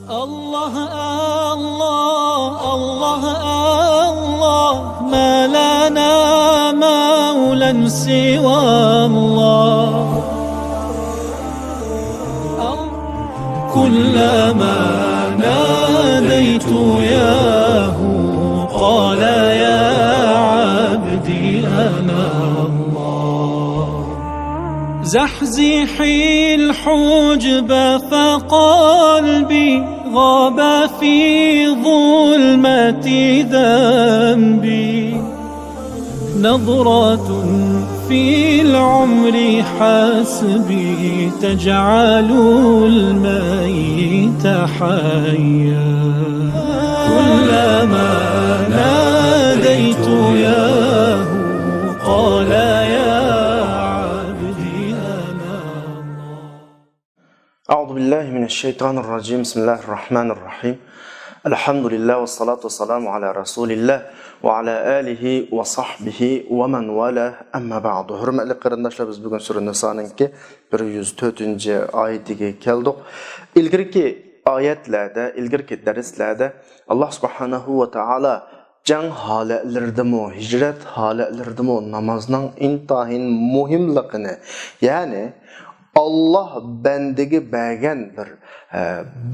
الله الله الله الله ما لنا مولى سوى الله كلما ناديت ياه قال يا عبدي أنا الله زحزحي الحجب فقلبي غاب في ظلمة ذنبي نظرة في العمر حسبي تجعل الميت حيا كلما ناديت ياه قال يا عبدي أنا الله. أعوذ بالله من الشيطان الرجيم. بسم الله الرحمن الرحيم. الحمد لله والصلاة والسلام على رسول الله وعلى آله وصحبه ومن والاه أما بعد. Hürmetli qarindoshlar, biz bugun sura Niso'ningki 104-oyatiga keldik. Ilgirki oyatlarda, ilgirki darslarda Alloh subhanahu va taolo jang holatlaridami, hijrat holatlaridami namozning intahin muhimligini, ya'ni Allah bendige bergen bir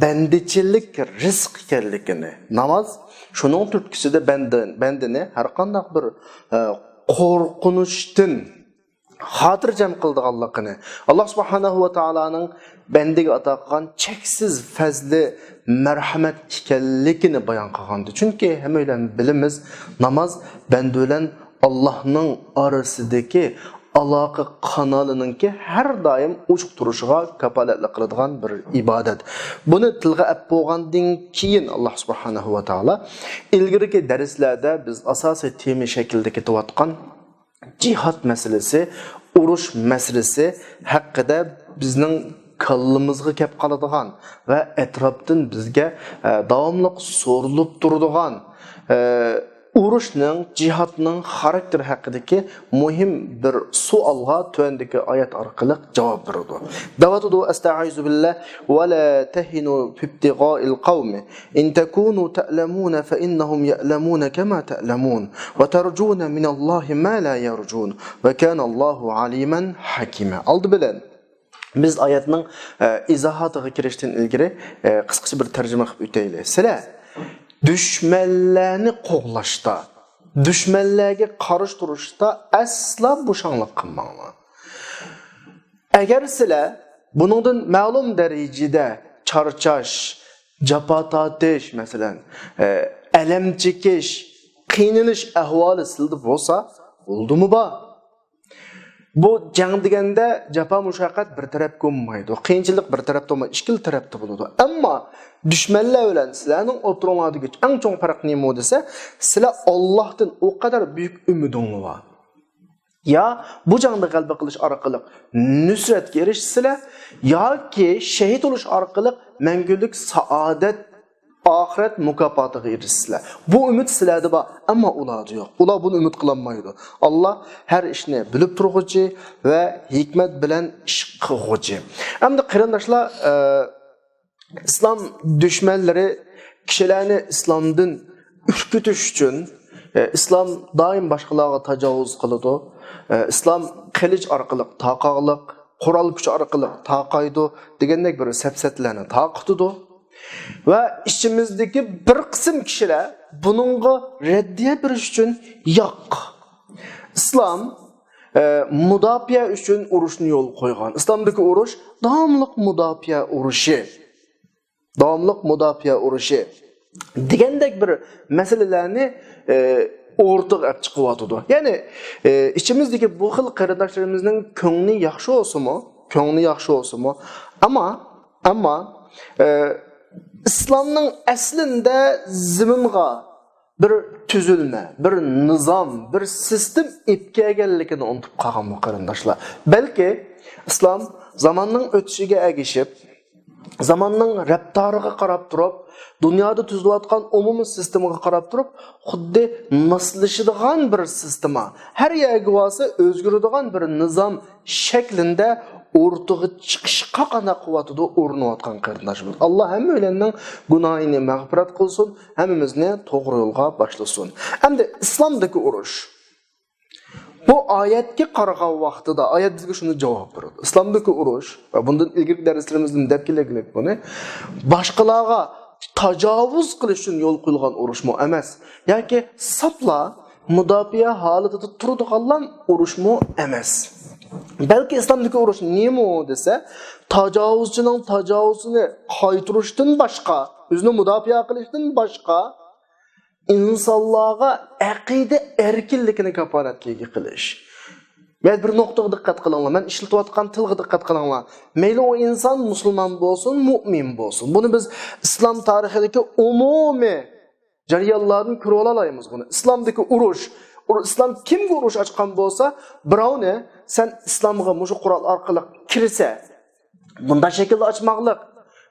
bendiçilik rizq ekanligini, namaz şunun türküsü de bendini her qanday bir qo'rqinishdan xotirjam qildiganligini, Allah subhanahu va taoloning bendiga ato qilgan cheksiz fazli marhamat ekanligini bayon qilgandi. Chunki hammalar bilamiz, namoz banda bilan Allohning orasidagi aloqa kanalınınki her daim uçuq turuşuğa kapalatlı qiladigan bir ibadet. Bunu tilga olib bo'lgandan keyin Alloh subhanahu va taolo ilgirki darslarda biz asosiy tema shaklida ketayotgan jihad masalasi, urush masalasi haqida bizning kallimizga kelib qoladigan va atrofdan bizga davomli so'rilib turadigan urushning, jihadning xarakteri haqidagi muhim bir savolga tövendeki oyat orqali javob beradi. Davatudu astaizu billah va la tahinu fi ibtiga'il qawmi in takunu ta'lamuna fa innahum ya'lamuna kama ta'lamun wa tarjuna min Allohi ma la yarjun va kana Allohu aliman hakima. Aldı bilan biz oyatning izohatiga kirishdan ilgari qisqacha bir tarjima qilib o'taylik. Sizlar düşmanlarni qo'g'lashda, düşmanlarga qarshi turishda asla bo'shanlik qilmanglar. Agar sizlar buningdan ma'lum darajada charchash, jafo tortish, masalan, alam chekish, qiynalish ahvoli sizda bo'lsa, bo'ldimi bu? Bu jang deganda jafo mushaqqat bir tarafga bo'lmaydi. Qiyinchilik bir tarafda bo'lmaydi, ikki tarafda bo'ladi. Ammo düşmanlar bilan sizlarning o'tiringlardagi eng chong farq nima desa, sizlar Allohdan o qadar buyuk umidingiz bor. Ya bu jangda g'alaba qilish orqali nusratga erishsizlar yoki shahid bo'lish orqali mangulik saodat ahiret mukofotiga erishsizlar. Bu umid sizlarda bor, ammo ularda yo'q. Ular buni umid qilolmaydi. Alloh har ishni bilib turg'uchi va hikmat bilan ish qilg'uchi. Hamda qarindoshlar, İslam düşmanları kişilerini İslam'dan ürkütüş için İslam daim başkalarına tecavüz kılıdı. İslam kılıç arkalık, taqağılık, kural güç arkalık taqaydı. Degendek bir sepsetlerini taqıtıdı. Ve içimizdeki bir kısım kişiler bununla reddiye bir için yok. İslam müdafiye için uruşunu yol koygan. İslam'daki uruş devamlılık müdafiye uruşu. Davamlıq müdafiə uruşu degendek bir meselelerini ortaq olib chiqyapti. Yani içimizdeki bu xil qarindoshlarımızın ko'ngli yaxshi olsunmu? Ama İslamның aslında ziminga bir tüzülme, bir nizam, bir sistem ipkegellikini unutib qolgan bu qarindoshlar. Belki İslam zamanның o'tishiga ergishib, zamanның raptariga qarab turib, dunyoda tuzilayotgan umumiy sistemaga qarab turib, xuddi moslashadigan bir sistema, har yerga bo'lsa o'zgaradigan bir nizom shaklida o'rtig'i chiqishqa qana quvvatida urinayotgan qarindoshimiz. Alloh hammalarning gunohini mag'firat qilsin, hammamizni to'g'ri yo'lga boshlasın. Endi islomdagi urush. Bu oyatga qaragan vaqtida oyat bizga shuni javob beradi. Islomdagi urush va bundan ilgari darslarimizda deb kelganlik buni boshqalarga tajovuz qilish uchun yo'l qo'yilgan urushmi emas, yoki sapla mudofaa holatida turadigan urushmi emas. Belki İslamdagi urush nima desa, tajovuzchining tajovuzini qaytirishdan boshqa, o'zini mudofaa qilishdan boshqa insonlarga aqida erkinligini kafolatga qilish. Men bir nuqtaga diqqat qilinglar. Men ishlatayotgan tilga diqqat qilinglar. Mayli o inson musulmon bo'lsin, mu'min bo'lsin. Buni biz islom tarixidagi umumiy jarayonlarni ko'rib olaymiz buni. Islomdagi urush, islom kimga urush ochgan bo'lsa, birovni sen islomga mushu Qur'on orqali kirsa, bunday shaklda ochmoqlik,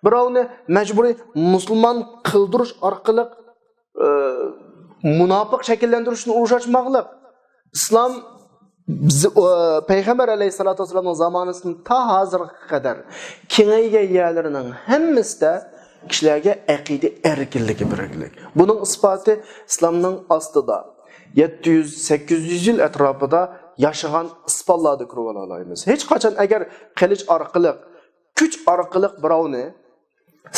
birovni majburiy musulmon qildirish orqali munofiq shakllantirishni urush ochmoqlik. Islom Peygamber aleyhissalatu vesselam'ın zamanısının ta hazırga kadar kengaygan yerlarining hammasida kishilarga aqida erkinligi berilgan. Buning isboti islomning ostida 700-800 yil atrofida yashagan ispanlarni ko'rib olamiz. Hech qachon agar qilich orqali, kuch orqali birovni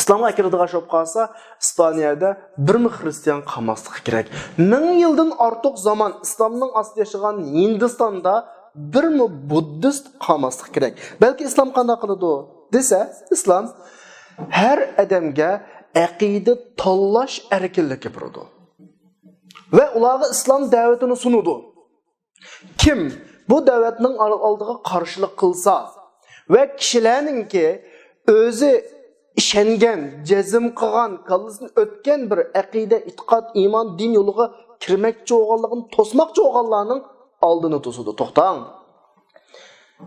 İslam'a kirdiği şop qalsa, İspaniyada birmi Hristiyan qalmasligi kerak. 1000 yıldan artıq zaman İslamның aslı yaşagan Hindistan'da birmi Buddhist qalmasligi kerak. Belki İslam qanday qiladi desa, İslam her adamga aqida tanlash erkinligi beradi. Ve ularga İslam davetini sunudu. Kim bu davetning oldiga qarshilik qilsa ve kishilarningki o'zi ishongan, jazm qilgan, kallasini o'tgan bir aqida, e'tiqod, iymon, din yo'liga kirmoqchi bo'lganligini to'smoqchi bo'lganlarning oldini to'sadi. To'xtang.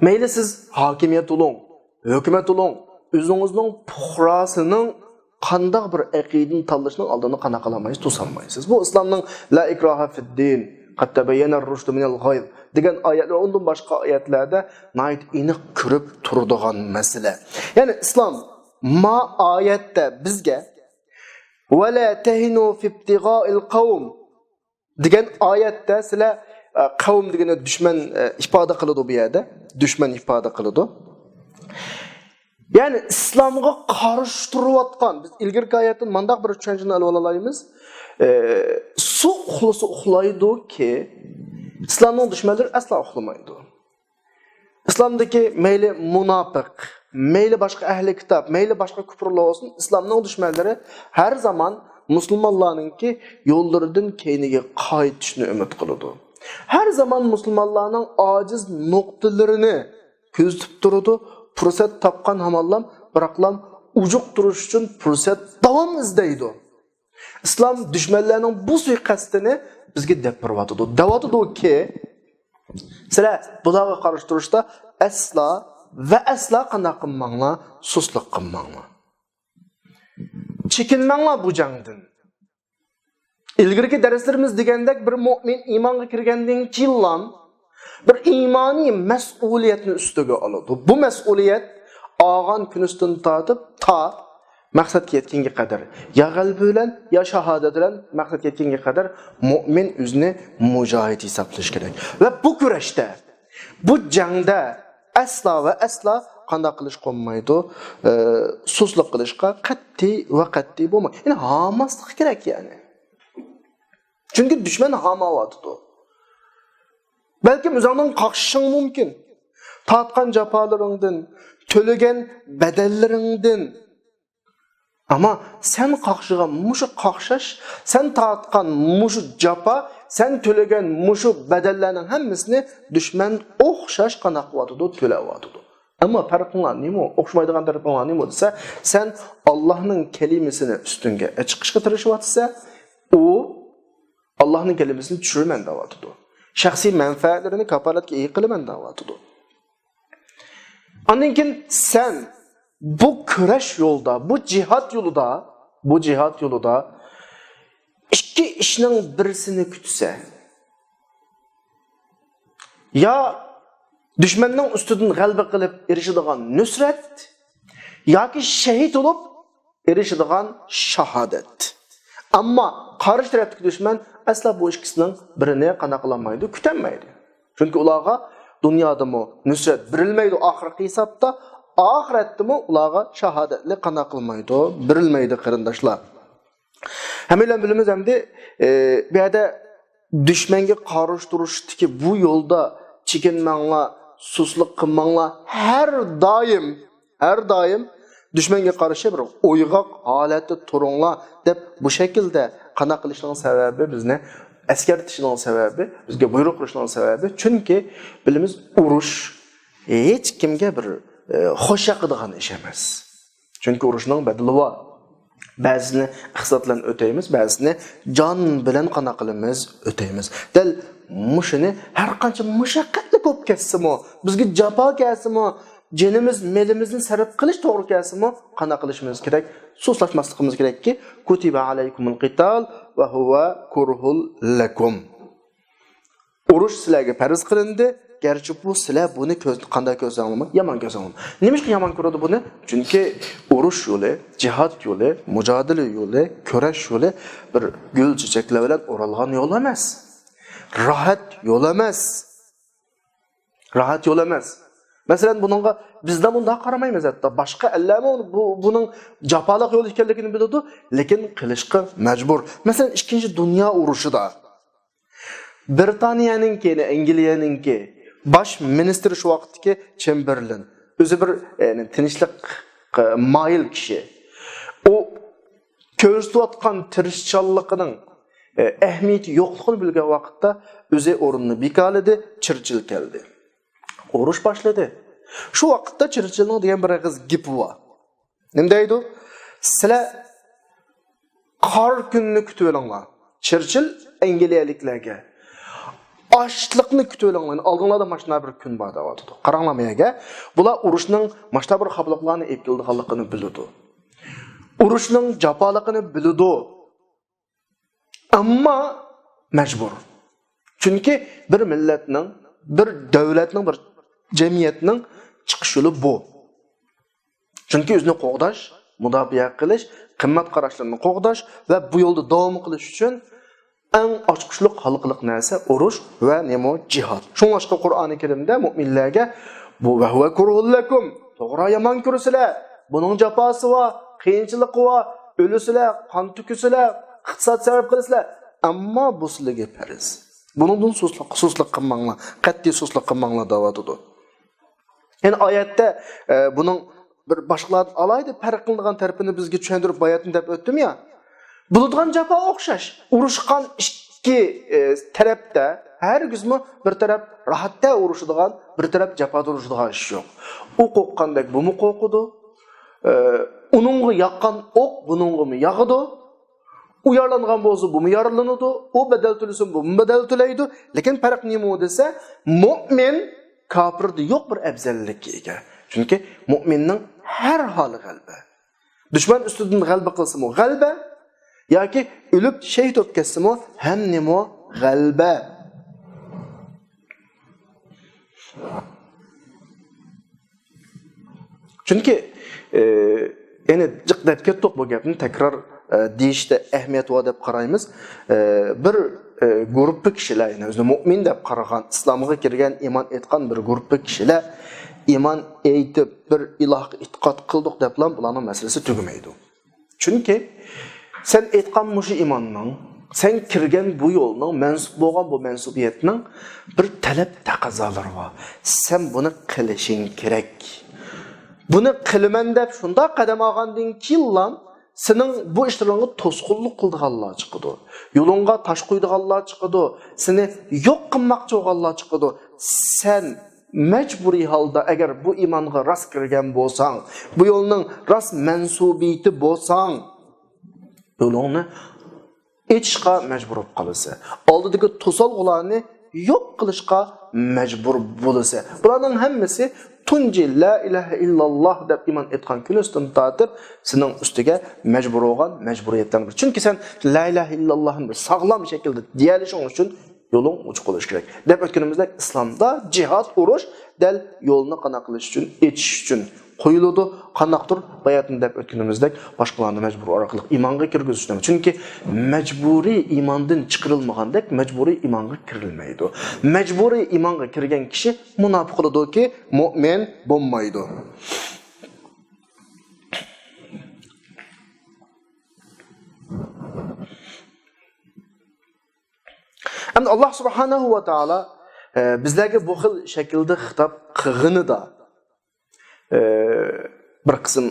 Mayli siz hokimiyat bo'ling, hukumat bo'ling, o'zingizning puhrasining qanday bir aqidani tanlashning oldini qana qilmaysiz, to'solmaysiz. Bu islomning la ikroha fid-din, qad tabayyana ar-rushd min al-ghayz degan oyatlar, undan boshqa oyatlarda nayt aniq ko'rib turadigan masala. Ya'ni islom ma oyatda bizga va la tahinu fi ibtiga'il qawm degan oyatda sizlar qavm degani dushman ifoda qiladi bu yerda, dushman ifoda qiladi. Ya'ni islomga qarshi turayotgan, biz ilgirki oyatdan mandaq bir tushunchani olib olaymiz. Su uxlasa uxlaydi-ki, islomning dushmanlari asla uxlamaydi. İslamdaki mayli munofiq, mayli boshqa ahli kitob, mayli boshqa kufrlar olsun, islomning dushmanlari har zaman musulmonlarningki yo'llaridan keyniga qaytishni umid qiladi. Har zaman musulmonlarning ojiz nuqtalarini ko'zitib turadi, fursat topgan hamallam, biroqlam ujuq turish uchun fursat davom izlaydi. Islom dushmanlarning bu suiqasdini bizga deb beradi. Davatidi-ki, sizlar bularga qarshi turishda asla ve asla qanday qilmanglar, suslik qilmanglar. Chekinmanglar bu jangdan. İlgirki darslarimiz degandek bir mu'min iymonga kirgandan keyin bir iymoniy mas'uliyatni ustiga oladi. Bu mas'uliyat olgan kunidan tortib ta maqsadga yetgunga qadar, ya g'alaba bilan, ya shahodat bilan maqsadga yetgunga qadar mu'min o'zini mujohid hisoblash kerak. Va bu kurashda, bu jangda asla ve asla qanday qilish qo'ymaydi, suslik qilishga qat'iy bo'lmaydi. Ya'ni hamaslik kerak yani. Çünkü dushman hamayotdi. Balki o'zingdan qaqishing mumkin. Tatgan jafolaringdan, to'lagan bedellaringdan. Ama sen qaqshigan mushu qaqshash, sen tatgan mushu jafa, sen to'lagan mushu bedellarning hammasini dushman o'xshash qana qilyotdi, to'layotdi. Ama farqlar nima? O'xshamaydigan taraflar nima desa, sen Allohning kalimasini ustunga chiqishga tirishyapsa, u Allohning kalimasini tushirman deyapti. Shaxsiy manfaatlarini kafolatga ega qilaman deyapti. Ondan keyin sen bu kurash yolda, bu cihat yolida ikki ishning birisini kutsa, ya düşmanning ustidan g'alaba qilib erishadigan nusrat yoki shahid bo'lib erishadigan shahodat. Ammo qarshi tarafdagi dushman asla bu ikkisining birini qana qilolmaydi, kutanmaydi. Chunki ularga dunyodami nusrat berilmaydi oxirgi hisobda, oxiratdami ularga shahodatli qana qilmaydi, berilmaydi qarindoshlar. Hammalar bilamiz hamda bu yerda düşmanga qarshi turishdagi bu yo'lda chekinmanglar, suslik qilmanglar, har doim düşmanga qarshi bir o'yg'oq holatda turinglar deb bu shaklda qana qilishning sababi bizni askartishning sababi, bizga buyruq qilishning sababi, chunki bilamiz urush hech kimga bir xo'sh yoqadigan ish emas. Chunki urushning badali bor. Ba'zini iqtisodlan o'taymiz, ba'zini jon bilan qana qilamiz, o'taymiz. Dal mushini har qancha mushaqqatli ko'p ketsimi, bizga jafo kelsimi, jinimiz, melimizni sarf qilish to'g'ri kelsimi, qana qilishimiz kerak, so'zlashmasligimiz kerakki, kutiba alaykumul qital va huwa kurhul lakum. Urush sizlarga farz qilindi. Gerçi bu sizlar buni qanday ko'rsangiz, yomon ko'rsangiz. Nima uchun yomon ko'radi buni? Chunki urush yo'li, jihad yo'li, mujodala yo'li, kurash yo'li bir gul chechaklar bilan o'ralgan yo'l emas. Rahat yo'l emas. Masalan, buningga bizdan bunda qaramaymiz hatto. Boshqa allamon buning jafoliq yo'l ekanligini biladi, lekin qilishga majbur. Masalan, 2-Dunyo urushida Britaniyaninki, Angliyaninki baş ministri şu vaqtdagi Chamberlain o'zi bir tinchlik moyil kishi. U ko'rsatayotgan tirishchanligining ahamiyati yo'qligini bilgan vaqtda o'zi o'rnini bekaladi, Churchill keldi. Urush boshladi. Shu vaqtda Churchillning degan bir og'iz gapi bor. Nima deydi? Sizlar qor kunni kutib olinglar. Churchill Angliyaliklarga açlıqni kutib olinglar. Oldinglarda mashina bir kun bor deyapti. Qaranglarmayaga, bular urushning mashina bir xabarlarni epkildiganligini biladi. Urushning jafoligini biladi. Ammo majbur. Chunki bir millatning, bir davlatning, bir jamiyatning chiqish yo'li bu. Chunki o'zini qo'g'dash, mudofaa qilish, qimmat qarashlarini qo'g'dash va bu yo'lda davom qilish uchun eng ochqishliq xalqliq narsa urush va nemo jihad. Shuningdek Qur'oni Karimda mu'minlarga bu va huwa kurhul lakum, to'g'ri yomon ko'rsizlar, buning jafosi va qiyinchiligi va o'lisizlar, qon to'kisizlar, iqtisod sarf qilasizlar, ammo bu sizlarga farz. Buningdan so'zlik qilmanglar, qat'iy so'zlik qilmanglar deyapti. Yani oyatda buning bir boshqalar alayda farq qiladigan tarafini bizga tushuntirib bayatni deb o'tdim ya. Bulutgan jafo o'xshash. Urushgan ikki tarafda hargizmi bir taraf rahatda urushadigan, bir taraf jafoda urushadigan ish yo'q. U qo'qqandek bu mu qo'qidi? Uningga yoqqan o'q buningga yog'idi? U yaralangan bo'lsa bu mu yaralanadi? U badal to'lasin bu mu badal to'laydi? Lekin farq nima desa, mu'min kafirda yo'q bir afzallikka ega. Chunki mu'minning har holi g'alaba. Dushman ustidan g'alaba qilsa-mu g'alaba, yoki o'lib shahid bo'lib ketsa-mu ham nima g'alaba. Chunki yana jiqdab ketdik bu gapni takror deyishda ahamiyat bor deb qaraymiz. Bir guruh kishilar, ya'ni o'zini mu'min deb qaragan, islomga kirgan, iymon etgan bir guruh kishilar iymon aytib bir ilohga e'tiqod qildik deb bularning masalasi tugamaydi. Chunki sen aytgan mushu iymonning, sen kirgan bu yo'lning, mansub bo'lgan bu mansubiyatning bir talab taqozolari bor. Sen buni qilishing kerak. Buni qilaman deb shunda qadam olgandan keyin sening bu ishlaringga to'sqinlik qildiganlar chiqadi. Yo'lingga tosh qo'ydiganlar chiqadi. Seni yo'q qilmoqchi bo'lganlar chiqadi. Sen mecburi holda agar bu iymonga rast kirgan bo'lsang, bu yo'lning rast mansubiyati bo'lsang, yo'lingni etishga majbur bo'lib qolsa, oldidagi to'solg'ularni yo'q qilishga majbur bo'lsa, bularning hammasi tunji la ilaha illalloh deb iymon etgan kundan tortib sening ustiga majbur bo'lgan majburiyatdan bir. Chunki sen la ilaha illallohni bir sog'lom shaklda deyalishing uchun yo'ling ochiq bo'lishi kerak. Deb o'tganimizda islomda jihad, urush del yolunu qana qilish uchun, etish uchun qo'yiladi. Qanaqdir bayatni deb o'tganimizdek boshqalarni majbur orqali imonga kirgizish uchun. Chunki majburiy iymondan chiqarilmagandek majburiy iymonga kirilmaydi. Majburiy iymonga kirgan kishi munofiq bo'ladi-ki, mu'min bo'lmaydi. Endi Allah subhanahu va taala bizlarga bu xil shaklda xitob qilganida bir qism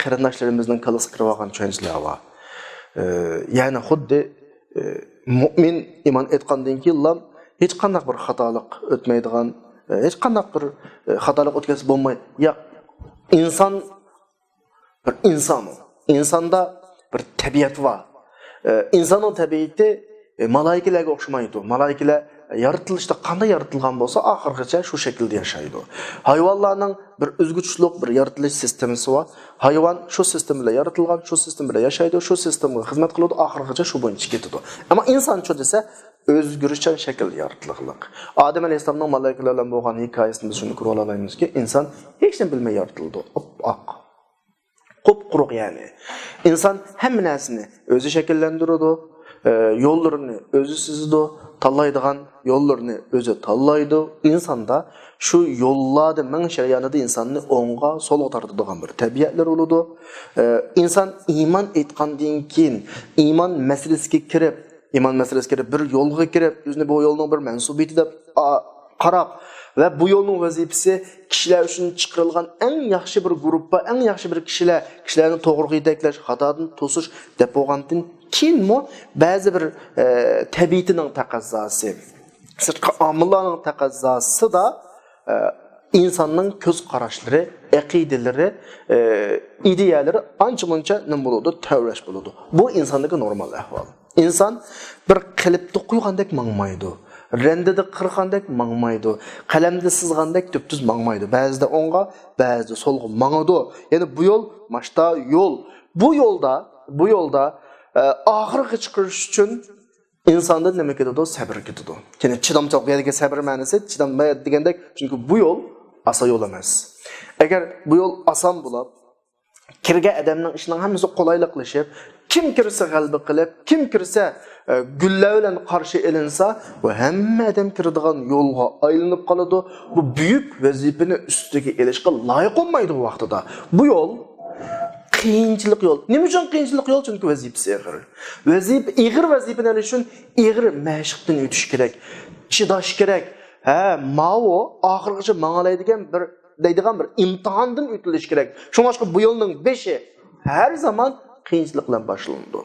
qarindoshlarimizning kalasi kirib olgan tushunchalar bor. Ya'ni xuddi mu'min iymon etgandan keyin hech qanday bir xatolik o'tmaydigan, hech qanday bir xatolik o'tkazib bo'lmaydi. Yo'q, inson bir inson. Insonda bir tabiat bor. İnsanın tabiati malaikalarga o'xshamaydi. Malaikalar yaratılışda qanday yaratilgan bo'lsa, oxirgacha shu shaklda yashaydi. Hayvonlarning bir o'zguchlik bir yaratilish sistemasi bor. Hayvon shu sistem bilan yaratilgan, shu sistem bilan yashaydi, shu sistemga xizmat qiladi, oxirgacha shu bo'yicha ketadi. Ammo inson-chi desa, o'zgarishchan shaklda yaratilgan. Odam alayhisolamning malaikalar bilan bo'lgan hikoyasini biz shuni ko'ra olamizki, inson hech nima bilmay yaratildi. Oq. Qup-quruq yani. İnsan hamma narsani o'zi shakllantiradi, yo'llarini o'zi sizdi, tanlaydigan yo'llarini o'zi tanlaydi. İnsanda shu yo'llarda ming shariatida insonni o'ngga, so'lga tortadigan bir tabiatlar bo'ladi. İnsan iymon etgandan keyin iymon masalasiga kirib, bir yo'lga kirib, o'zini bu yo'lning bir mansubiyati deb qarab ve bu yolun vazifesi kişiler için çıkarılgan en yaxşı bir gruppa, en yaxşı bir kişilerin doğru yetekleş, hatadan tosuş depogantin kim mu? Bazı bir tabiatının takazzası, sırtka amıllarının takazzası da insanın göz kararları, akideleri, ideyaları anca ne buludu? Tevreş buludu. Bu insandaki normal ahval. İnsan bir kalipte koygandek mangmaydı. Rendede qirgandek mangmaydı. Qalamda sızgandek tüptüz mangmaydı. Bazıda onga, bazıda solga mangadi. Yani bu yol maşta yol. Bu yolda ahırga çıkırış için insanda nima ketadi? Sabr ketadi. Yani chidamchoq berga sabr ma'nosi, chidam degandek, çünkü bu yol asa yol emas. Agar bu yol asan bo'lib, kirgan odamning ishining hammasi qolayliqlashib, kim kirsa g'alaba qilib, kim kirsa güller bilan qarshi ilinsa, bu hamma odam kiradigan yo'lga aylanib qoladi. Bu büyük vazifani ustiga elishga loyiq olmaydi bu vaqtida. Bu yo'l qiyinchilik yo'l. Nima uchun qiyinchilik yo'l? Chunki vazifasi ig'ir. Ig'ir vazifani olish uchun ig'ir mashqdan o'tish kerak, chidash kerak. Mao oxirgacha mang'alaydigan bir imtihondan o'tilish kerak. Shunga bu yo'lning 5i har zaman qiyinchilik bilan boshlanadi.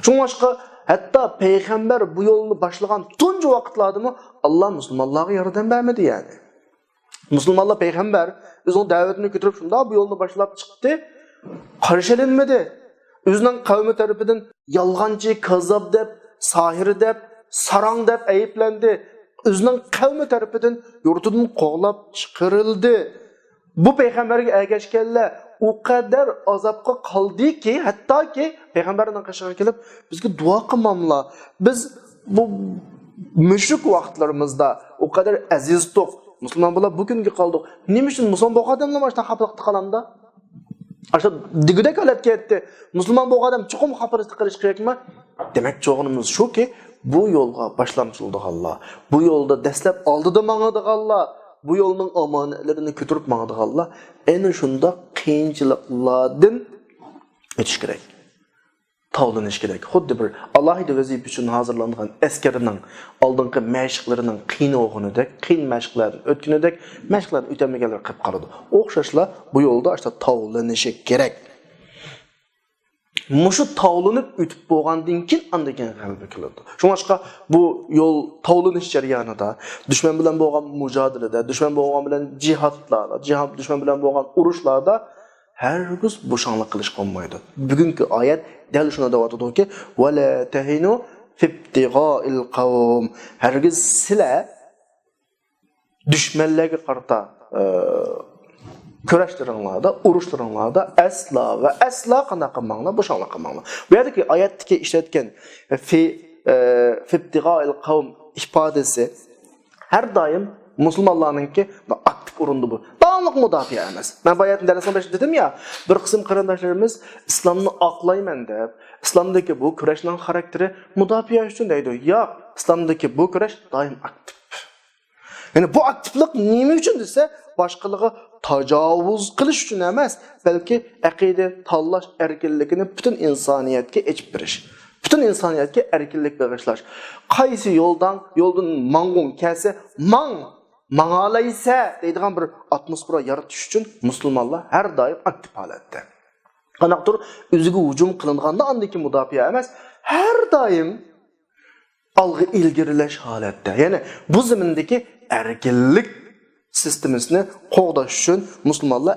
Shunga hatta Peygamber bu yolunu başlayan tuncu vakitlarda mı Allah Müslümanlara yardım vermedi yani. Müslümanlar Peygamber özünün davetini götürüp şunda bu yolunu başlayıp çıktı. Karşılanmadı. Özünün kavmi tarafından yalgancı, kazap dep, sahir dep, sarang dep ayıplendi. Özünün kavmi tarafından yurtunun kovlap çıkarıldı. Bu Peygamber'e ergeçkenler o kadar azapqa qaldı ki, hatta ki Peygamberden qaşığa kelib bizga dua qilmamlar. Biz bu müşrik vaqtlarimizda o kadar azizdik. Müslüman bola bugunga qoldik. Nima uchun musulmon bo'lgan odamlar mana xafalikda qalamda? Aşağı digidek holat ketdi. Müslüman bo'lgan odam chuqum xafalikda qilish kerakmi? Demak, çoğunumuz şu ki bu yo'lga boshlamchilik Allah. Bu yo'lda dastlab oldida mangadi Allah. Bu yolun amanetlerini götürüp mağdığalla en şunda qiyinchiliklardan ötish kerak. Tavlanish kerak. Xuddi bir Allohning vazifa uchun hazırlangan askarning oldingi mashqlarining qiyin o'g'inidek, qiyin mashqlardan o'tganidek, mashqlarni o'tamaganlar qilib qoladi. O'xshashla bu yo'lda işte tavlanishi kerak. Muşu tavlanıp ütüp boğandın kin andaken g'alaba keladi. Shunga bu yo'l tavlanish jarayonida, dushman bilan bo'lgan mujodilada, dushman bo'lgan bilan jihad dushman bilan bo'lgan urushlarda hargiz bo'shanlik qilish qolmaydi. Bugungi oyat dal shuni deyotadiki, "Va la tahinu fi ibtiga'il qawm." Hargiz sizlar dushmanlarga qarata kurashtiringlarda, urushtiringlarda asla qanaqa qilmanglar, bo'shanlik qilmanglar. Bu yerdagi oyatdagi ishlatgan fi ibtiga'il qawm ifodasi har doim musulmonlarninki aktiv o'rinda bu. Davomli mudofaa emas. Men bayatın darasimda dedim ya, bir qism qarindoshlarimiz islomni oqlayman deb, islomdagi bu kurashning xarakteri mudofaa uchun deydi. Yo'q, islomdagi bu kurash doim aktiv. Yani bu aktivlik nima uchun desa, boshqalarga tajovuz qilish uchun emas, balki aqida tanlash erkinligini butun insoniyatga echib berish. Bütün insaniyatga erkinlik bag'ishlash. Qaysi yo'ldan mang'un kelsa, mang'alaysa deydigan bir atmosfera yaratish uchun musulmonlar har doim aktiv holatda. Qanaqdir o'ziga hujum qilinganda andiki mudofaa emas, har doim algı ilgirilash holatda. Ya'ni bu zamindagi erkinlik sistemasini qo'g'dash uchun musulmonlar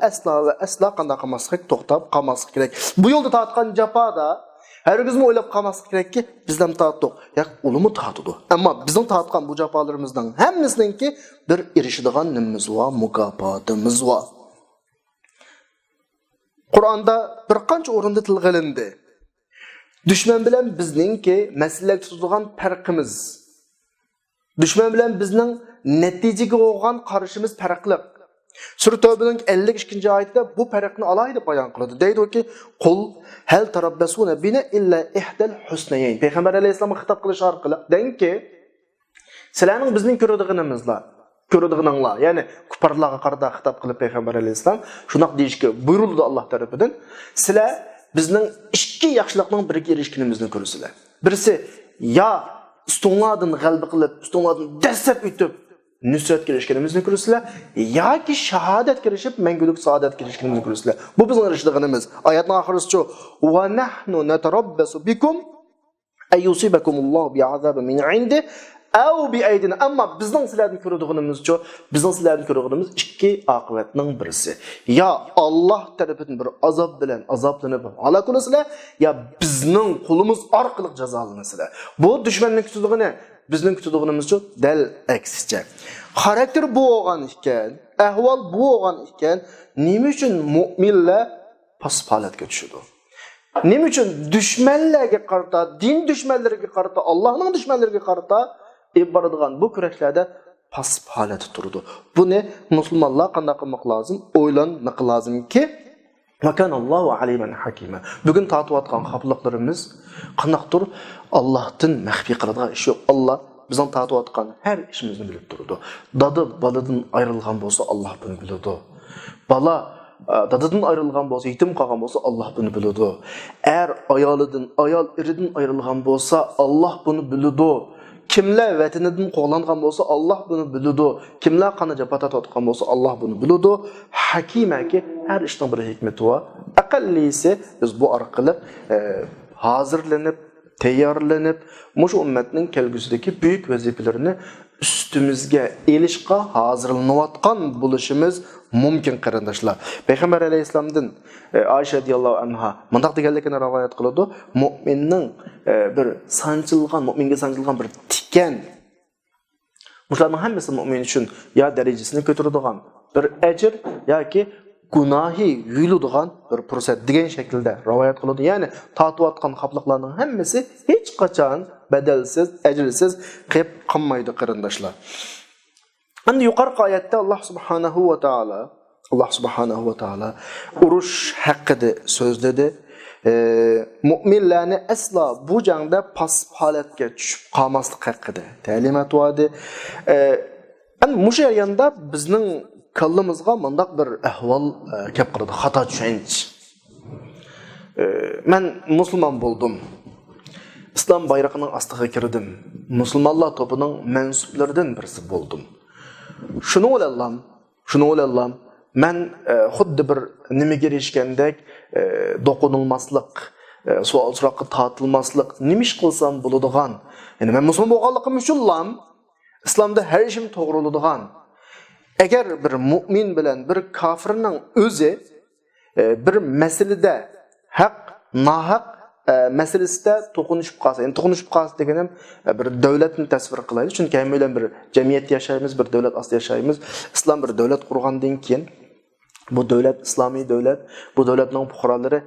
aslo qanday qilmaslik, to'xtab qolmaslik kerak. Bu yo'lda tortgan jafoda herkesmi o'ylab qolmaslik kerakki, bizdan tortdik. Yo'q, ulumi tortdi. Ammo bizning tortgan bu jafolarimizdan hammasininki bir erishadigan nimamiz va mukofotimiz va. Qur'onda bir qancha o'rinda tilg'ilindi. Dushman bilan bizningki masalaga tutadigan farqimiz. Dushman bilan bizning natijaga bo'lgan qarashimiz farqli. Sura Tavbaning 52-oyatida bu farqni alohida bayon qiladi. Deydi-ki, "Qul hal tarabbasuna bina illa ihdal husnayn." Payg'ambar alayhisolamga xitob qilish orqali deyki, sizlarning bizning ko'radiganinglar, ya'ni kuparlarga qarata xitob qilib payg'ambar alayhisolam shunaq deyishga buyurildi Alloh tarafidan. Sizlar bizning ikki yaxshilikning biriga erishganimizni ko'rsizlar. Birisi ya ustunlardan g'alaba qilib, ustunlardan dastlab o'tib nusrat kirishganimizni ko'rsizlar, yoki shahodat kirishib, mangulik saodat kirishganimizni ko'rsizlar. Bu bizning erishganimiz. Oyatning oxirida "Va nahnu natarabbasu bikum ay yusibakumullohu bi'azabin min 'indi aw bi'aydina." Ammo bizning sizlardan ko'radiganimizcha, bizning sizlardan ko'radiganimiz ikki oqibatning birisi. Ya Alloh tarafidan bir azob bilan azoblanib halok bo'lasizlar, ya bizning qo'limiz orqali jazolanasizlar. Bu dushmanning kutadigan bizning kutadiganimizcha dal aksicha. Xarakter bu bo'lgan ekan, ahvol bu bo'lgan ekan, nima uchun mu'minlar pasib holatga tushadi? Nima uchun dushmanlarga qarata, din dushmanlariga qarata, Allohning dushmanlariga qarata iboradigan bu kurashlarda pasib holati turdi. Buni musulmonlar qanday qilmoq lozim? O'ylanmoq lozimki, makanallohu aliman hakima. Bugun tatiyotgan xafliqlarimiz qanaqdir Allohdan maxfiy qiladigan ish yo'q. Alloh bizning tatiyotgan har ishimizni bilib turdi. Dadı baladan ayrılgan bo'lsa Alloh buni biladi. Bala dadadan ayrılgan bo'lsa, yetim qolgan bo'lsa Alloh buni biladi. Ayol eridan ayrılgan bo'lsa Alloh buni biladi. Kimlar vatanidan qo'g'langan bo'lsa Alloh buni biladi. Kimlar qanaqa patat otgan bo'lsa Alloh buni biladi. Hakimaki har ishning bir hikmati bor. Aqallisi biz bu orqali hozirlanib, tayyorlanib, mush ummatning kelgusidagi buyuk vazifalarini ustimizga elishga hozirlanayotgan bo'lishimiz mumkin qarindoshlar. Payg'ambar alayhisolamdan Oysha radhiyallohu anha mundaq deganligini rivoyat qiladi. Mu'minning mu'minga sanchilgan bir tikan. Mushlarning hammasi mu'min uchun ya darajasini ko'taradigan bir ajr yoki gunohi yuyiladigan bir fursat degan shaklda rivoyat qiladi. Ya'ni tatiyotgan xafliqlarning hammasi hech qachon badalsiz, ajrsiz qilib qolmaydi qarindoshlar. Endi yuqorqi oyatda Alloh subhanahu va taolo urush haqida so'zladi. Mu'minlarni aslo bu jangda pasib holatga tushib qolmaslik haqida ta'limot berdi. Endi mush jarayonda bizning kallamizga mundaq bir ahvol kelib qoladi, xato tushunch. Men musulmon bo'ldim. İslam bayrağının astıga kirdim. Musulmonlar topining mansublaridan birisi bo'ldim. Shuni o'yladim. Men xuddi bir nimaga erishgandek doqunilmaslik, savol-so'roqqa tortilmaslik, nima ish qilsam bo'ladigan. Ya'ni men musulmon bo'lganligim uchun islomda har ishim to'g'ri bo'ladigan. Agar bir mu'min bilan bir kofirning o'zi bir masalada haq, nohaq masalasida to'qinishib qolsa, endi to'qinishib qolsa deganim bir davlatni tasvir qilaylik. Chunki hammalar bir jamiyatda yashaymiz, bir davlat ostida yashaymiz. Islom bir davlat qurgandan keyin Bu devlet İslami devlet, bu devletning fuqarolari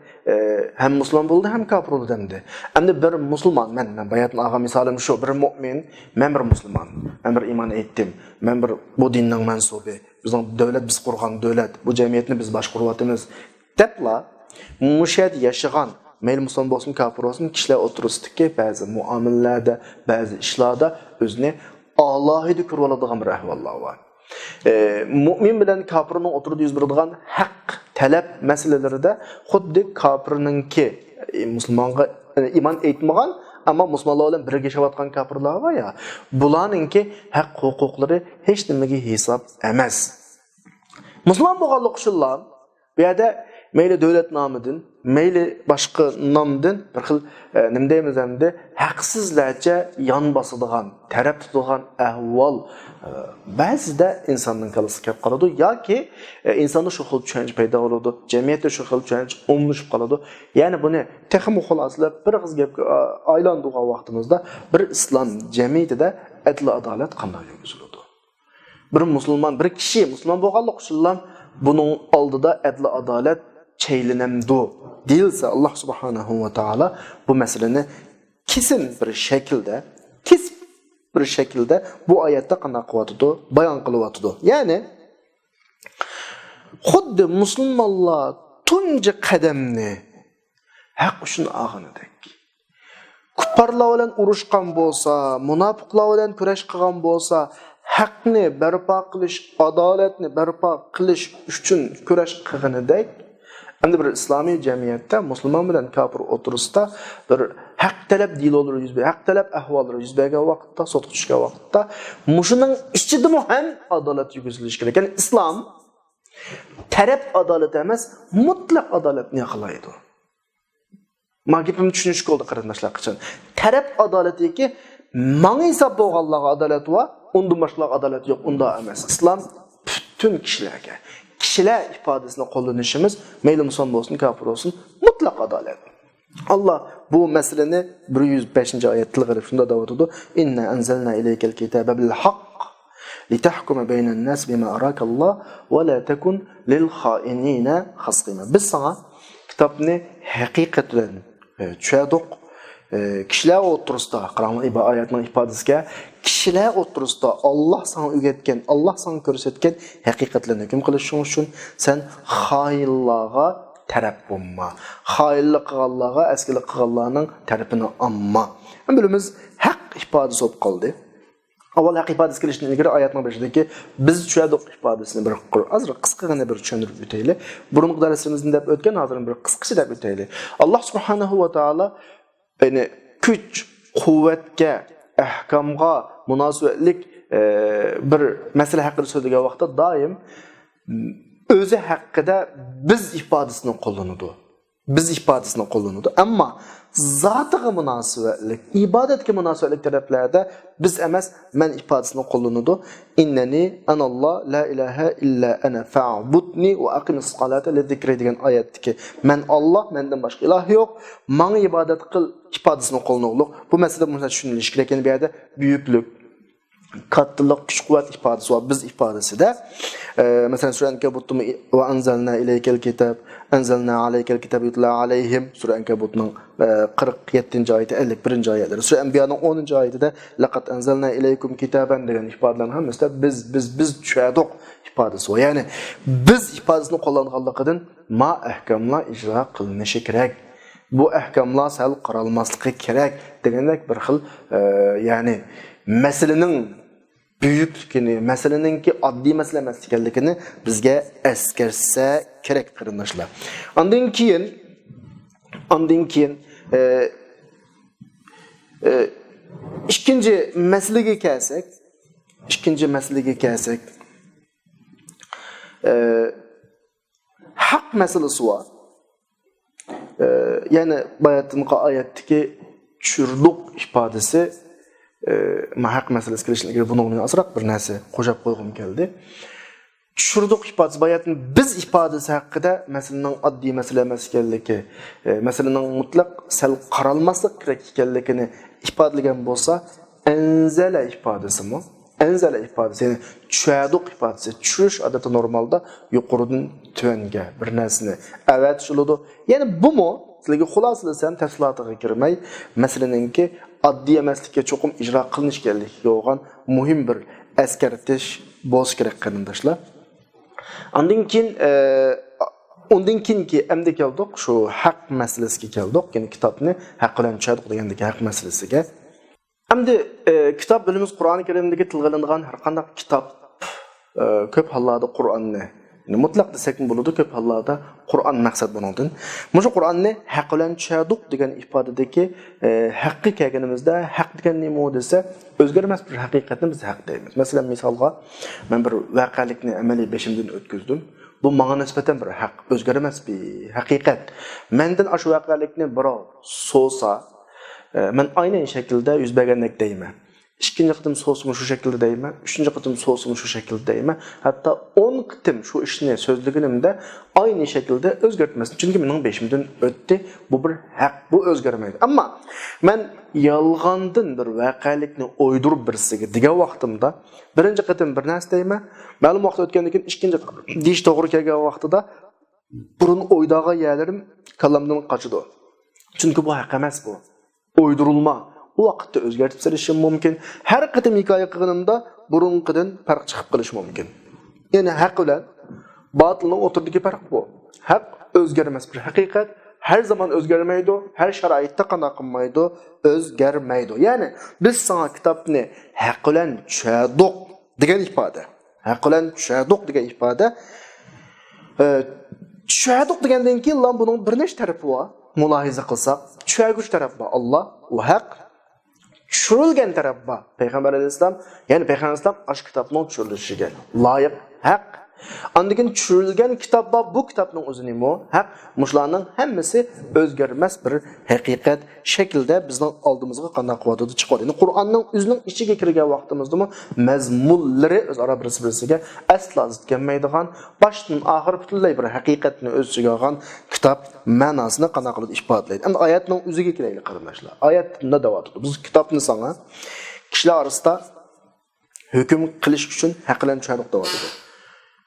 hem Müslüman bo'ldi, hem kafir bo'ldi demdi. Endi bir Müslüman, men bayatın ağa misalim şu, bir mümin, men bir Müslüman, men bir iman ettim, men bir bu dinning mansubi, bizning devlet biz qurgan devlet, bu jamiyatni biz boshqaryapmiz debla mushat yashagan meyli Müslüman bo'lsin, kafir bo'lsin, kishilar o'tirishdagi ba'zi muomallarda, ba'zi ishlarda o'zini alohida ko'rib oladigan bir ahvollar bor. Mümin bilen kafirning o'tirib yuz beradigan haq talab masalalarida xuddi kafirninki musulmonga iman etmagan ammo musulmonlar bilan birga yashayotgan kafirlar var ya, bularninki haq huquqlari hech nimaga hisob emas. Musulmon bo'lganlik uchun bu yerda meyli devlet namıdın, meyli başka namdın bir xil nima deymiz endi haqsizlarcha yon bosadigan, taraf tutadigan ahvol ba'zida insonning kalasiga kelib qoladi yoki insonda shu xil tushuncha paydo bo'ladi, jamiyatda shu xil tushuncha umlashib qoladi. Ya'ni buni texnik xulosalab bir qiz gapga aylantirgan vaqtimizda bir islom jamiyatida adl adolat qanday yurgiziladi? Bir musulmon, bir kishi musulmon bo'lganlik uchun buning oldida adl adolat çeylinemdu değilse Allah subhanahu ve taala bu meseleni kesin bir şekilde bu ayette qanday qilyapti, bayon qilyapti. Yani xuddi musulmonlar tunji qadamni haq uchun ag'inidek. Kuparlar bilan urushgan bo'lsa, munofiqlar bilan kurash qilgan bo'lsa, haqni barpo qilish, adolatni barpo qilish uchun kurash qilganidek endi bir islomiy jamiyatda musulmon bilan kafir o'tirisida bir haq talab dilolar yuz bergan, haq talab ahvollari yuz bergan vaqtda, sotga tushgan vaqtda mushuning ichida ham adolat yurgizilishi kerak. Ya'ni islom taraf adolat emas, mutlaq adolatni yaqlaydi. Magipim tushunish bo'ldi qarindoshlar qachon. Taraf adolatiki manga hisob bo'lganlarga adolat va undan boshqa adolat yo'q, unda emas. Islom bütün kishilarga kişiler ifadesini kullanışımız meyli musulmon olsun, kafir olsun mutlak adalet. Allah bu meseleni 105. ayet tilg'irib shunda davatudi. Inna anzalna ilaykel kitabe bil haqq litahkuma beynen nas bima arakallah ve la takun lil khainina khasima. Biz sana kitapni haqiqatan tushundik. Kişiler oturusda, Kur'an ayetinin ifadesiga kişiler oturusda Allah sana öğretken, Allah sana gösterken hakikatlerini hüküm kılışın için sen hayırlığa taraf olma. Hayırlı kıgallığa, eskilik kıgallarının tarafını anma. Bölümümüz hak ifadesi olup kaldı. Avval hak ifadesi gelişine ilgili ayetinin başındaki biz tushundik ifadesini bir azra qisqagina bir tushuntirib o'taylik. Burungi darsimizda deb o'tgan, hozir bir qisqacha deb o'taylik. Allah subhanahu va taolo yani kuch, quvvatga, ahkamga munosabatlik bir masala haqida so'zlagan vaqtda doim o'zi haqida biz ifodasini qo'llanadi. Biz ifodasini qo'llanadi. Ammo zotiga munosabatlik, ibodatga munosabatlik taraflarda biz emas, men ifodasini qo'llanadi. Innani analloh la ilaha illa ana fa'budni va aqimis salata li zikri degan oyatdagi men Alloh, mendan boshqa iloh yo'q, menga ibodat qil ifodasini qo'llanadi. Bu masala buncha tushunilishi kerak. Yani bu yerda buyuklik, kattılık, kuch quvvat ifodasi va biz ifodasida mesela Sura Ankabut'ta ve anzalna ileykel kitab, anzalna aleykel kitab yutla aleyhim Sura Ankabut'ның 47. ayeti, 51. ayetleri. Sura Enbiya'nın 10. ayetinde laqad anzalna ileykum kitaben degan ifodalarini hammasida biz tushundik ifodasi var. Yani biz ifodasini qo'llanganligidan ma ahkamlar ijro qilinishi kerak. Bu ahkamlar sal qaralmasligi kerak degandek bir xil yani meselenin büyüklükini, meseleninki adli mesele emas ekanligini bizga eskersa kerak qarindoshlar. Ondan keyin ikkinchi masalaga kelsak, haq masalasi bor. Yani bayatınqa oyatdagi tushurlik ifodasi haq masalasi kirishligiga buningni asraq bir narsa qo'shib qo'ygim keldi. Tushurdik ifodasi bayatning biz ifodasi haqida masalaning oddiy masala emas ekanligi, masalaning mutlaq sal qaralmaslik kerak ekanligini ifodalagan bo'lsa, anzala ifodasimi Enzele ifadesi, yani çuaduk ifadesi, çürüş adeti normalda yukarıdan tövenge bir nesini evet şuludu. Yani bu mu? Sizlege hulasılısan tafsilatıga girmey, meseleninki adli emaslikka çokum icra qilinish kerakli bo'lgan muhim bir eskartish bo'lishi kerak qarindoshlar. Ondan keyinki emde keldik şu haq masalasiga keldik. Yani kitobni haq bilan tushadiq degandagi haq masalasiga. Endi kitob bilimiz Qur'oni Karimdagi tilg'ilingan har qanday kitob ko'p hollarda Qur'onni mutlaq desak bo'ladi, ko'p hollarda Qur'on maqsad buningdan. Mushu Qur'onni haq bilan tushadiq degan ifodadagi haqqi kelganimizda haq degan nima desa o'zgarmas bir haqiqatni biz haq deymiz. Masalan, misolga men bir voqelikni amaliy beshimdan o'tkazdim. Bu menga nisbatan bir haq, o'zgarmas bir haqiqat. Mendan shu voqelikni birov so'sa, men aynen şekilde yüz bergandek deyman. İkinci qitim so'simi shu şekilde deyman, üçüncü qitim so'simi shu şekilde deyman. Hatta 10 qitim şu ishni so'zligimda aynı şekilde o'zgartmasdim. Çünkü mening beshimdan o'tdi. Bu bir haq, bu o'zgarmaydi. Ammo men yolg'ondan bir voqelikni o'ydirib birisiga degan vaqtimda birinchi qitim bir narsa deyman, ma'lum vaqt o'tgandan keyin ikkinchi deyish to'g'ri kelgan vaqtida burun o'ydaga yerlarim kallamdan qochdi. Çünkü bu haq emas bu. Uydurulma. O vakitte özgertip selişim mümkün. Her qitim hikoya qilganimda burunqidan farq chiqib qilish mümkün. Yani haq bilan batılning o'tirdagi farq bu. Haq o'zgarmas bir haqiqat, her zaman o'zgarmaydi, her sharoitda qanday qilmaydi, o'zgarmaydi. Yani biz sana kitobni haq bilan tushadiq degan ifoda. Haq bilan tushadiq degan ifoda. Tushadiq degandan keyin buning bir nechta tarafi bor. Mulohiza qilsak, tushaguvchi taraf bor Allah, u haq. Tushirilgan taraf bor Payg'ambar alayhisalom, ya'ni Payg'ambar alayhisalom ash kitobning tushirilishiga loyiq haq. Andikin tushirilgan kitob bor, bu kitobning o'zi nima? Haq. Mushlarning hammasi o'zgarmas bir haqiqat shaklda bizning oldimizga qanday quvvatida chiqadi. Ya'ni Qur'onning o'zining ichiga kirgan vaqtimizda mazmunlari o'zaro bir-biriga aslo zid kelmaydigan, boshdan oxir butunlay bir haqiqatni o'z ichiga olgan kitob ma'nosini qanday qilib ifodalaydi. Endi oyatning o'ziga kelaylik qarindoshlar. Oyat nima deyapti? Biz kitobni sana kishilar orasida hukm qilish uchun haq bilan tushadiq deyapti.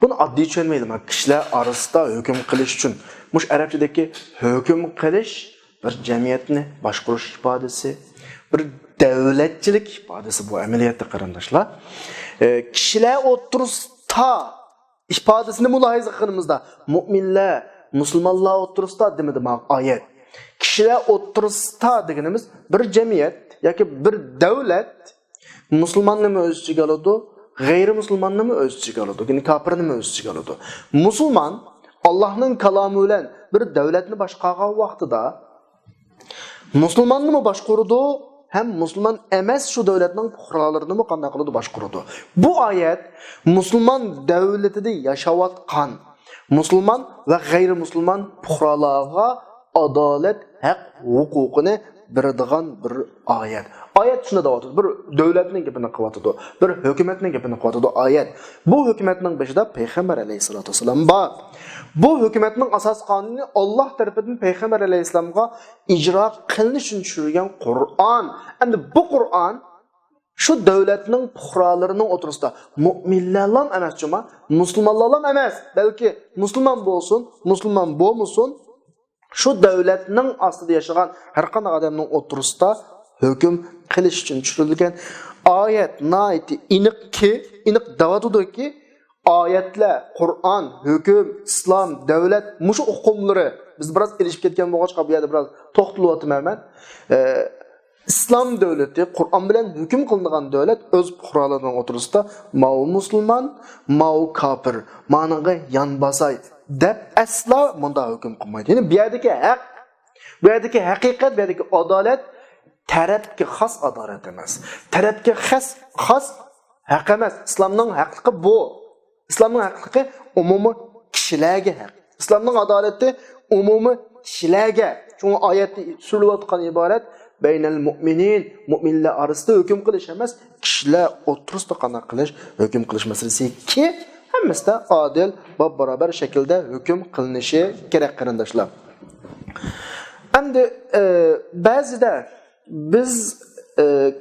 Bunu adli tushunmaydi. Kishilar orasida hukm qilish uchun. Mush arabchadagi hukm qilish bir jamiyatni boshqarish ifodasi, bir davlatchilik ifodasi bu amaliyotda qarindoshlar. Kishilar o'tirsida ifodasini mulohaza qilganimizda mu'minlar, musulmonlar o'tirsida demadi oyat. Kishilar o'tirsida deganimiz bir jamiyat yoki bir davlat musulmonni o'z ichiga oladi, g'ayri-musulmonni o'z ichiga oladi, ya'ni kofirni o'z ichiga oladi. Musulmon Allohning kalomi bilan bir davlatni boshqargan vaqtida musulmonni boshqaradi, ham musulmon emas shu davlatning fuqarolarini qanday qiladi boshqaradi. Bu oyat musulmon davlatida yashayotgan musulmon va g'ayri-musulmon fuqarolarga adolat, haq, huquqini beradigan bir oyat. Oyat shunda deyapti. Bir davlatning gapini qilyapti, bir hukumatning gapini qilyapti oyat. Bu hukumatning beshida Payg'ambar alayhisolatu vasallam bor. Bu hukumatning asos qonuni Alloh tarafidan Payg'ambar alayhisolamga ijro qilinish uchun tushirilgan Qur'on. Endi bu Qur'on shu davlatning fuqarolarining o'tirisida mu'minlar ham emas, chunki musulmonlar ham emas, balki musulmon bo'lsin, musulmon bo'lmasin, shu davlatning ostida yashagan har qanday odamning o'tirisida hukm qilish uchun tushirilgan oyat naiti iniq davatudaki oyatlar, Qur'on, hukm, islom, davlat mushu hukmlari biz biroz elishib ketgan bo'lg'achqa bu yerda biroz to'xtalib o'tmayman. İslam davlati, Qur'on bilan hukm qilingan davlat o'z fuqarolarining o'tirisida ma'u musulmon, ma'u kofir, ma'naga yon bosay deb aslo bunda hukm qilmaydi. Ya'ni bu yerdagi haq, bu yerdagi haqiqat, bu yerdagi adolat tarafga xos adolat emas. Tarafga xos haq emas. Islomning haqiqati bu. Islomning haqiqati umumiy kishilarga haq. Islomning adolati umumiy kishilarga. Chunki oyatda surilayotgan iborat baynal mu'minin, mu'minlar orasida hukm qilish emas, kishilar o'tirisida qanday qilish, hukm qilish masalasi ki hammasida adil va barobar shaklda hukm qilinishi kerak qarindoshlar. Endi ba'zida biz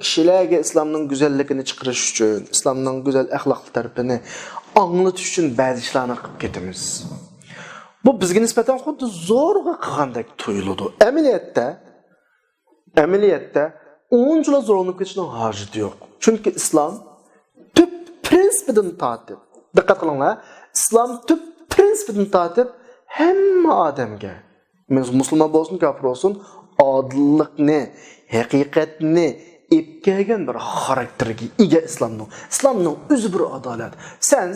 kishilarga islomning go'zalligini chiqarish uchun, islomning go'zal axloqli tarafini anglatish uchun ba'zi ishlarni qilib ketamiz. Bu bizga nisbatan xuddi zo'rg'a qilgandek tuyuladi. Amaliyotda unchalar zo'rlanib ketishning hojati yo'q. Chunki islom tüp prinsipidan tortib, diqqat qilinglar, islom tüp prinsipidan tortib hamma odamga, musulmon bo'lsin, kofir bo'lsin, odillikni, haqiqatni epkagan bir xarakterga ega islomning o'zi bir adolat. Sen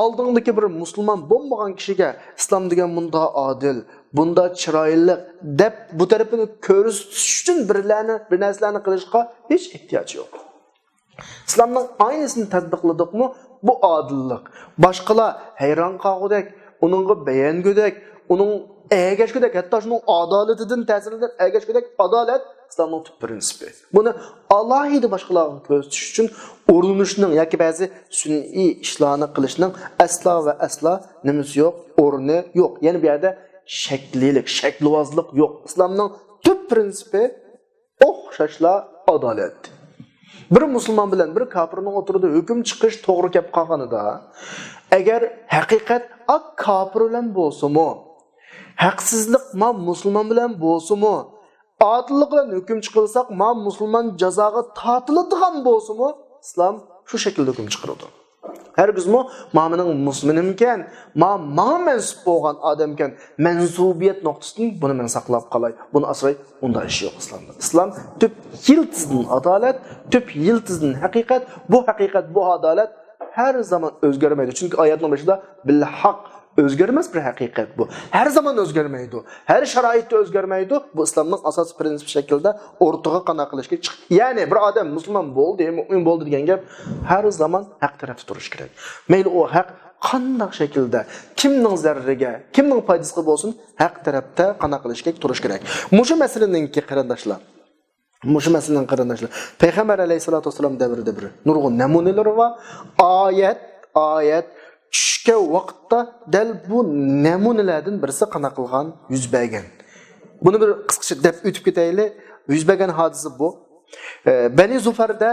oldingdagi bir musulmon bo'lmagan kishiga islom degan bunda odil, bunda chiroyli deb bu tarafini ko'rsatish uchun bir narsalarni qilishga hech ehtiyoj yo'q. İslamның aynısını tatbiqladikmi? Bu adillik. Başqalar hayron qolgudek, uningga bayongudek, uning ergashgudek, hatto shuning adolatidan ta'sirlanib ergashgudek adolat İslamның tub prinsipi. Buni alohida boshqalarga ko'rsatish uchun urinishning yoki ba'zi sun'iy ishlarni qilishning aslo va aslo nimasi yo'q, o'rni yo'q. Ya'ni bu yerda shaklilik, shaklvozlik yo'q. İslamның tub prinsipi o'xshashlar adolat. Bir musulmon bilan bir kofirning o'tirida hukm chiqish to'g'ri kelib qolganida, agar haqiqat kofir bilan bo'lsa-mu, haqsizlik ma musulmon bilan bo'lsa-mu, odillik bilan hukm chiqilsak, ma musulmon jazoga tortiladigan bo'lsa-mu, islom shu shaklda hukm chiqaradi. Hergizmi mening muslimimkan, menga mansub bo'lgan odamkan, mansubiyat nuqtasidan buni men saqlab qolay. Buni asray unda ish yo'q islomda. Islom tüp yiltizdan adolat, tüp yiltizdan haqiqat, bu haqiqat, bu adolat her zaman o'zgarmaydi. Chunki oyatning boshida bil haq o'zgarmas bir haqiqat bu. Her zaman o'zgarmaydi. Her sharoitda o'zgarmaydi. Bu islomning asosiy prinsipi shaklida o'rtaga qana qilishga chiq. Ya'ni bir odam musulmon bo'ldi, mu'min bo'ldi degan gap har zaman haq tarafda turish kerak. Mayli u haq qanday shaklda, kimning zarriga, kimning foydasiga bo'lsin, haq tarafda qana qilishga turish kerak. Mushu masalaninki qarindoshlar. Payg'ambar alayhisolatu vasallam davrida bir nurg'un namunalari va oyat tushga vaqtda dal bu namunalardan birisi qana qilgan yuz bergan. Buni bir qisqacha deb o'tib ketaylik. Yuz bergan hodisa bu. Bani Zufarda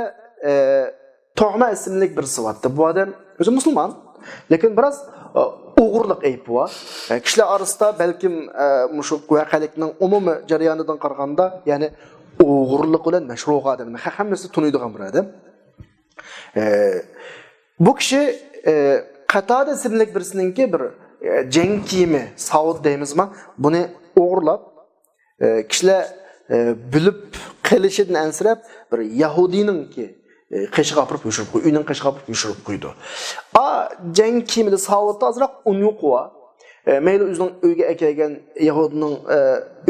Tu'ma ismli birisi vardı. Bu adam o'zi musulmon, lekin biroz o'g'irlik aybi bor. Kishilar orasida balkim mushu voqealikning umumiy jarayonidan qaraganda, ya'ni o'g'irlik bilan mashhur odamni hammasi tunuydigan bir odam. Bu kishi Qatada ismli birisininki bir jang kiyimi, savut deymizmi? Buni o'g'irlab kishilar bilib qilishidan ansirab bir Yahudiyninki qishga olib yushirib qo'ydi, uyning qishga olib yushirib qo'ydi. Jang kiyimida savutda azroq un yo'q va mayli o'zining uyga kelgan Yahudining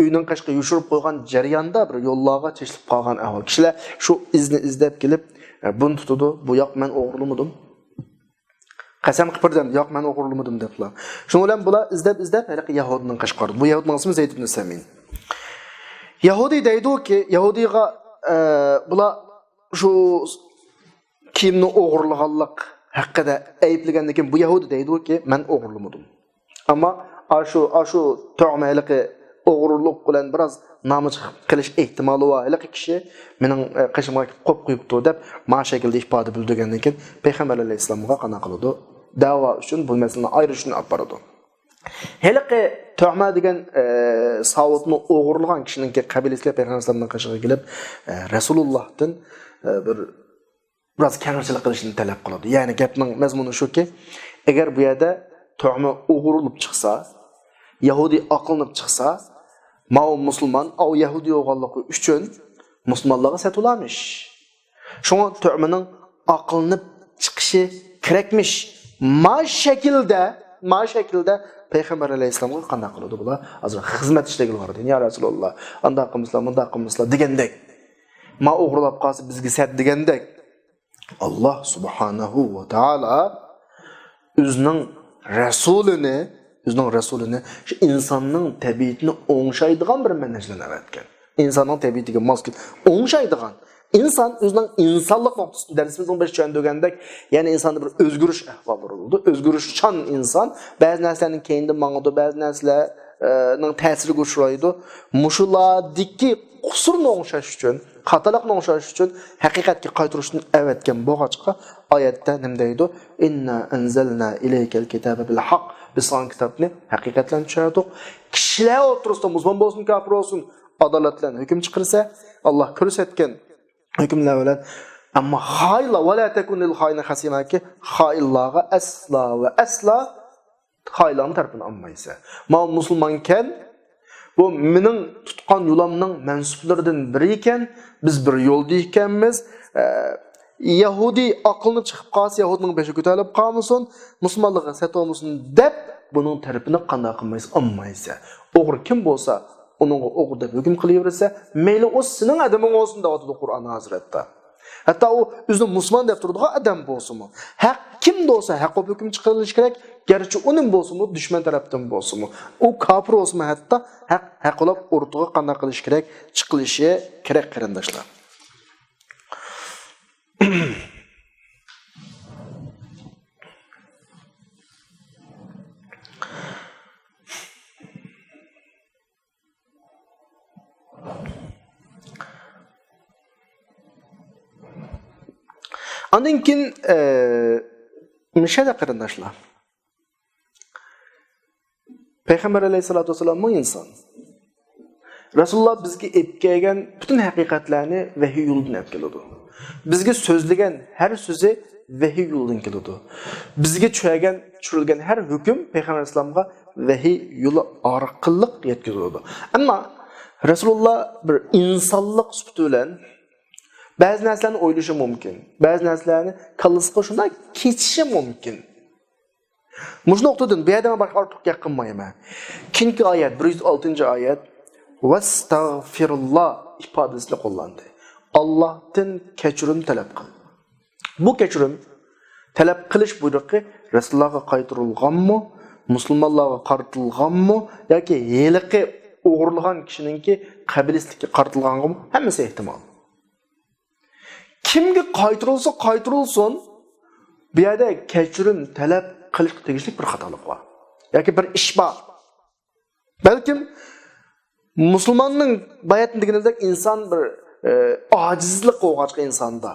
uyning qishga yushirib qo'ygan jarayonda bir yo'llarga teshilib qolgan ahvol. Kishilar shu izni izlab kelib, buni tutdi, bu yoq men o'g'irlamadim. Qasam qilib yo'q men o'g'irlamadim deblar. Shuning bilan bular izlab haliqi Yahudining qishqardi. Bu Yahudining ismi Zayd ibn Samin. Yahudi deydi-ki, Yahudiga bular shu kimni o'g'irlaganlik haqida ayblagandan keyin bu Yahudi deydi-ki, men o'g'irlamadim. Ammo shu to'g'maliqi o'g'irlik bilan biroz namoz qilish ehtimoli bor. Haliqi kishi mening qishimga qo'yib qo'yibdi deb mana shaklda ifoda bildirgandan keyin payg'ambar alayhisolamga qana qildi. Da'vo uchun bu masalani ayrishni olib boradi. Haliqi Tu'ma degan savutni o'g'irlagan kishining qabilasiga payg'ambarning qishig'iga kelib Rasulullohdan biroz kengchilik qilishni talab qiladi. Ya'ni gapning mazmuni shuki, agar bu yerda Tu'ma o'g'irlib chiqsa, Yahudi aqlinib chiqsa, ma'u musulmon au Yahudi o'g'irligi uchun musulmonlarga satulamish. Shunga Tu'maning aqlinib chiqishi kerakmish. Ma shaklda payg'ambar alayhisolamga qanday qiladi bular? Azroq xizmat ishlagilar bor edi. Ya Rasululloh, anda qilmislar degandek. Ma o'g'irlab qolsa bizga sat degandek. Alloh subhanahu va taolo o'zining rasulini shu insonning tabiatini o'ngshaydigan bir manhajdan avatgan. İnsanın tabiatiga mos o'ngshaydigan. İnsan o'zining insonlik nuqtasida darsimizning bir tushundirgandek, ya'ni insonda bir o'zgarish ahvollari bo'ldi. O'zgarishchan inson ba'zi narsalarning keyinda mang'idi, ba'zi narsalarning ta'siriga uchraydi. Mushulardagi qusurni o'ngshash uchun xatolikni o'xshash uchun haqiqatga qaytarishni avatgan bo'g'achqa oyatda nima deydi? Inna anzalna ilaykal kitaba bil haqq. Biz son kitobni haqiqatlan tushirdik. Kishilar o'rtasida musulmon bo'lsin, kofir bo'lsin, adolatlan hukm chiqarsa, Alloh ko'rsatgan hukmlar bilan. Ammo xayla va la takunil xayna xasimaki xaylaga asla va asla xaylan tarafini olmaysa. Men musulmonken bu mening tutgan yo'limning mansublaridan biri ekan, biz bir yo'lda ekanmiz. Yahudi aqlni chiqib qolsa, Yahudining beshi ko'tarilib qolmasin, musulmonlarga sat olmasin deb buning tarafini qanday qilmaysiz, olmaysa. O'g'ri kim bo'lsa, uningga o'g'ri deb hukm qilaversa, mayli o sening adaming olsin deyotdi Qur'on Hazratda. Hatta o o'zini musulmon deb turadigan odam bo'lsinmi, haq kim bo'lsa haq hukm chiqarilishi kerak, garchi uning bo'lsinmi, dushman tarafdan bo'lsinmi, u kofir bo'lsinmi, hatto haqlab o'rtaga qanday qilish kerak, chiqilishi kerak qarindoshlar. Ondan keyin mishada qarindoshlar. Payg'ambar alayhisolatu vasallam inson. Rasululloh bizga kelgan butun haqiqatlarni vahiy yo'lidan keladi. Bizga so'zlagan har so'zi vahiy yo'lidan keladi. Bizga tushirilgan har hukm Payg'ambar alayhisolamga vahiy yo'li orqali yetkaziladi. Ammo Rasululloh bir insonlik sifati bilan ba'zi narsalarni o'ylashi mumkin. Ba'zi narsalarni kallasiga shunday kechishi mumkin. Mush nuqtadan bu yerda boshqa ortiq yaqinmayman. Keyingi oyat 106-oyat vastagfirullah ifodasini qo'llandi. Allohdan kechirim talab qil. Bu kechirim talab qilish buyrug'i Rasulullohga qaytarilganmi, musulmonlarga qaratilganmi yoki heliqi o'g'irlagan kishiningki qabilislikka qaratilganmi, hammasi ehtimol. Kimga qaytarilsin, bu yerda kechirim talab qilish tegishli bir xatolik bor. Yoki bir ish bor. Balkim musulmonning bayatni deganidek inson bir ojizlik o'g'achqa insonda.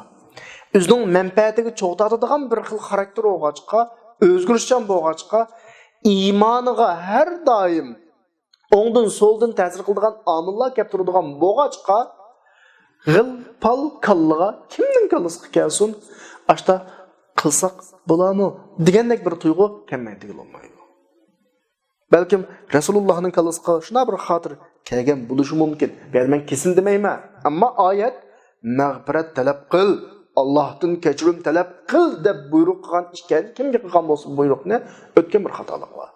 O'zining manfaatiga cho'g'datadigan bir xil xarakter o'g'achqa, o'zgarishchan bo'g'achqa, iymoniga har doim o'ngdan so'ldan ta'sir qiladigan omillar kelib turadigan bo'g'achqa g'ilpal kallaga kimning kallasiga kelsin, ashta qilsak bo'ladimi degandek bir tuyg'u kelmaydi olmaydi. Balkim Rasulullohning kallasiga shuna bir xotir kelgan bo'lishi mumkin. Men kesin demayman, ammo oyat mag'firat talab qil, Allohdan kechirim talab qil deb buyruq qilgan ishga kimga qilgan bo'lsin buyruqni o'tgan bir xatolik bor.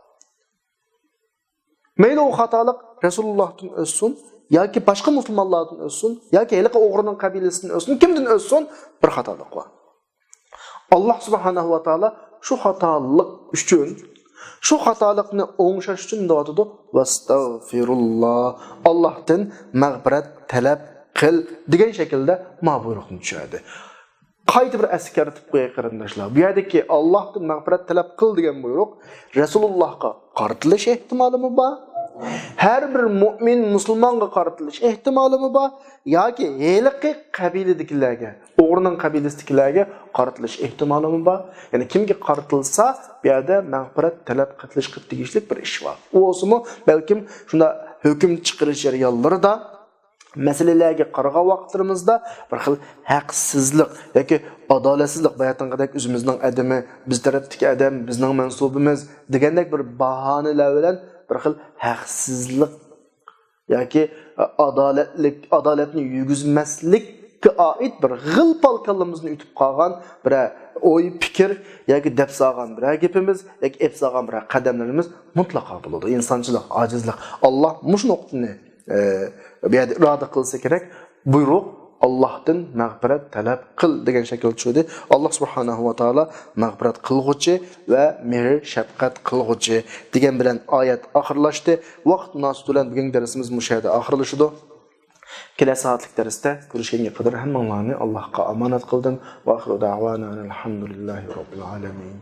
Mayli u xatolik Rasulullohdan o'tsin yoki boshqa musulmonlardan o'tsin yoki haliqa o'g'rining qabilasidan o'tsin, kimdan o'tsin bir xatolik bor. Alloh subhanahu va taolo shu xatolik uchun, shu xatolikni o'ngshash uchun deyotdi, vastagfirullah, Allohdan mag'firat talab qil degan shaklda buyruqni tushiradi. Qayta bir askartib qo'yay qarindoshlar. Bu yerdagi Allohdan mag'firat talab qil degan buyruq Rasulullohga qaratilish ehtimolimi bor? Her bir mu'min musulmonga qaratilish ehtimolimi bor yoki heliqi qabiladagilarga, o'g'rining qabilasidagilarga qaratilish ehtimolimi bor? Ya'ni kimga qaratilsa, bu yerda mag'firat talab qilish tegishli bir ish bor. U o'simi balkim shunda hukm chiqarish jarayonlarida masalalarga qaragan vaqtlarimizda bir xil haqsizlik yoki adolatsizlik bayatangidek o'zimizning adami, biz tarafdagi adam, bizning mansubimiz degandek bir bahonalar bilan bir xil haqsizlik yoki adolatni yurgizmaslikka oid bir g'ilpal kallamizni yutib qolgan bir o'y fikr yoki deb solgan bir gapimiz yoki ep solgan bir qadamlarimiz mutlaqo bo'ladi. Insonchilik, ojizlik. Alloh mush nuqtani bu yerda iroda qilsa kerak, buyruq Allohdan mag'firat talab qil degan shaklda tushadi. Alloh subhanahu va taolo mag'firat qilg'uchi va mehr shafqat qilg'uchi degan bilan oyat oxirlashdi. Vaqt munosib bilan bugungi darsimiz mushayda oxirlashdi. Kelasi soatlik darsda ko'rishgunga qadar hammalarini Allohga omonat qildim. Va oxiru da'vana alhamdulillahi robbil alamin.